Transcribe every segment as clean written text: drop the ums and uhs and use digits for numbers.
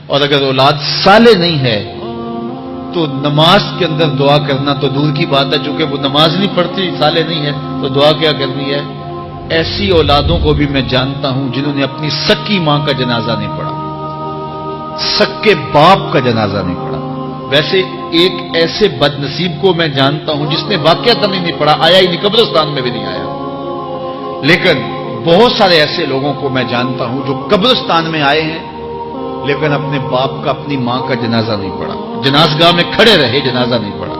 اور اگر اولاد صالح نہیں ہے تو نماز کے اندر دعا کرنا تو دور کی بات ہے، چونکہ وہ نماز نہیں پڑھتی، صالح نہیں ہے تو دعا کیا کرنی ہے۔ ایسی اولادوں کو بھی میں جانتا ہوں جنہوں نے اپنی سکی ماں کا جنازہ نہیں پڑھا، سکے باپ کا جنازہ نہیں پڑھا۔ ویسے ایک ایسے بد نصیب کو میں جانتا ہوں جس نے واقعتاً ہی نہیں پڑھا، آیا ہی نہیں، قبرستان میں بھی نہیں آیا، لیکن بہت سارے ایسے لوگوں کو میں جانتا ہوں جو قبرستان میں آئے ہیں لیکن اپنے باپ کا، اپنی ماں کا جنازہ نہیں پڑھا، جنازگاہ میں کھڑے رہے، جنازہ نہیں پڑھا۔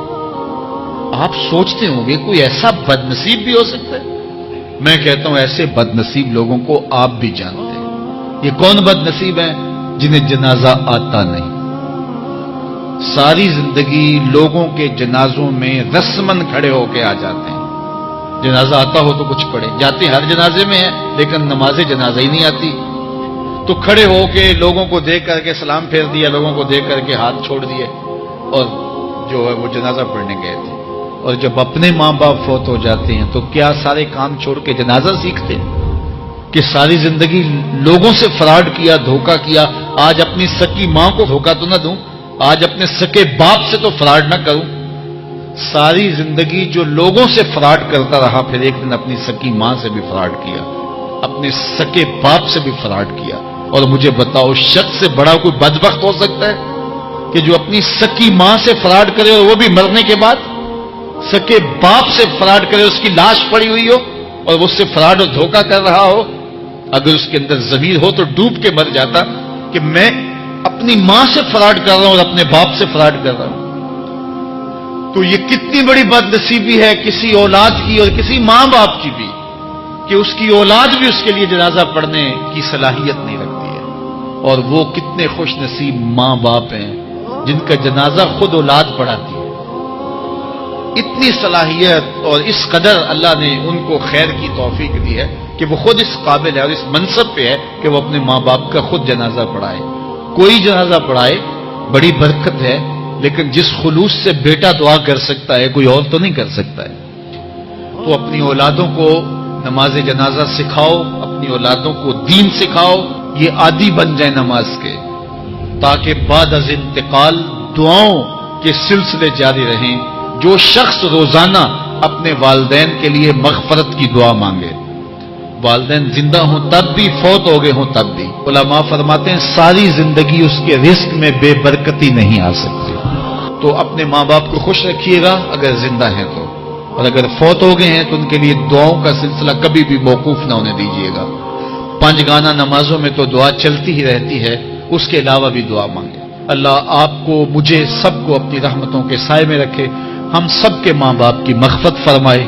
آپ سوچتے ہوں گے کوئی ایسا بد نصیب بھی ہو سکتا ہے؟ میں کہتا ہوں ایسے بد نصیب لوگوں کو آپ بھی جانتے ہیں۔ یہ کون بد نصیب ہیں؟ جنہیں جنازہ آتا نہیں، ساری زندگی لوگوں کے جنازوں میں رسمن کھڑے ہو کے آ جاتے ہیں۔ جنازہ آتا ہو تو کچھ پڑھے، جاتے ہر جنازے میں ہیں لیکن نماز جنازہ ہی نہیں آتی، تو کھڑے ہو کے لوگوں کو دیکھ کر کے سلام پھیر دیا، لوگوں کو دیکھ کر کے ہاتھ چھوڑ دیے اور جو ہے وہ جنازہ پڑھنے گئے تھے۔ اور جب اپنے ماں باپ فوت ہو جاتے ہیں تو کیا سارے کام چھوڑ کے جنازہ سیکھتے ہیں کہ ساری زندگی لوگوں سے فراڈ کیا، دھوکہ کیا، آج اپنی سکی ماں کو دھوکہ تو نہ دوں، آج اپنے سکے باپ سے تو فراڈ نہ کروں۔ ساری زندگی جو لوگوں سے فراڈ کرتا رہا، پھر ایک دن اپنی سکی ماں سے بھی فراڈ کیا، اپنے سکے باپ سے بھی فراڈ کیا۔ اور مجھے بتاؤ شخص سے بڑا کوئی بدبخت ہو سکتا ہے کہ جو اپنی سکی ماں سے فراڈ کرے اور وہ بھی مرنے کے بعد، سکے باپ سے فراڈ کرے، اس کی لاش پڑی ہوئی ہو اور وہ اس سے فراڈ اور دھوکہ کر رہا ہو؟ اگر اس کے اندر ضمیر ہو تو ڈوب کے مر جاتا کہ میں اپنی ماں سے فراڈ کر رہا ہوں اور اپنے باپ سے فراڈ کر رہا ہوں۔ تو یہ کتنی بڑی بد نصیبی ہے کسی اولاد کی اور کسی ماں باپ کی بھی کہ اس کی اولاد بھی اس کے لیے جنازہ پڑھنے کی صلاحیت نہیں رکھتی ہے۔ اور وہ کتنے خوش نصیب ماں باپ ہیں جن کا جنازہ خود اولاد پڑھاتی ہے۔ اتنی صلاحیت اور اس قدر اللہ نے ان کو خیر کی توفیق دی ہے کہ وہ خود اس قابل ہے اور اس منصب پہ ہے کہ وہ اپنے ماں باپ کا خود جنازہ پڑھائے۔ کوئی جنازہ پڑھائے بڑی برکت ہے، لیکن جس خلوص سے بیٹا دعا کر سکتا ہے کوئی اور تو نہیں کر سکتا ہے۔ تو اپنی اولادوں کو نماز جنازہ سکھاؤ، اپنی اولادوں کو دین سکھاؤ، یہ عادی بن جائے نماز کے، تاکہ بعد از انتقال دعاؤں کے سلسلے جاری رہیں۔ جو شخص روزانہ اپنے والدین کے لیے مغفرت کی دعا مانگے، والدین زندہ ہوں تب بھی، فوت ہو گئے ہوں تب بھی، علماء فرماتے ہیں ساری زندگی اس کے رزق میں بے برکتی نہیں آ سکتی۔ تو اپنے ماں باپ کو خوش رکھیے گا اگر زندہ ہیں تو، اور اگر فوت ہو گئے ہیں تو ان کے لیے دعاؤں کا سلسلہ کبھی بھی موقوف نہ ہونے دیجیے گا۔ 5 گانا نمازوں میں تو دعا چلتی ہی رہتی ہے، اس کے علاوہ بھی دعا مانگے۔ اللہ آپ کو، مجھے، سب کو اپنی رحمتوں کے سائے میں رکھے، ہم سب کے ماں باپ کی مغفرت فرمائے۔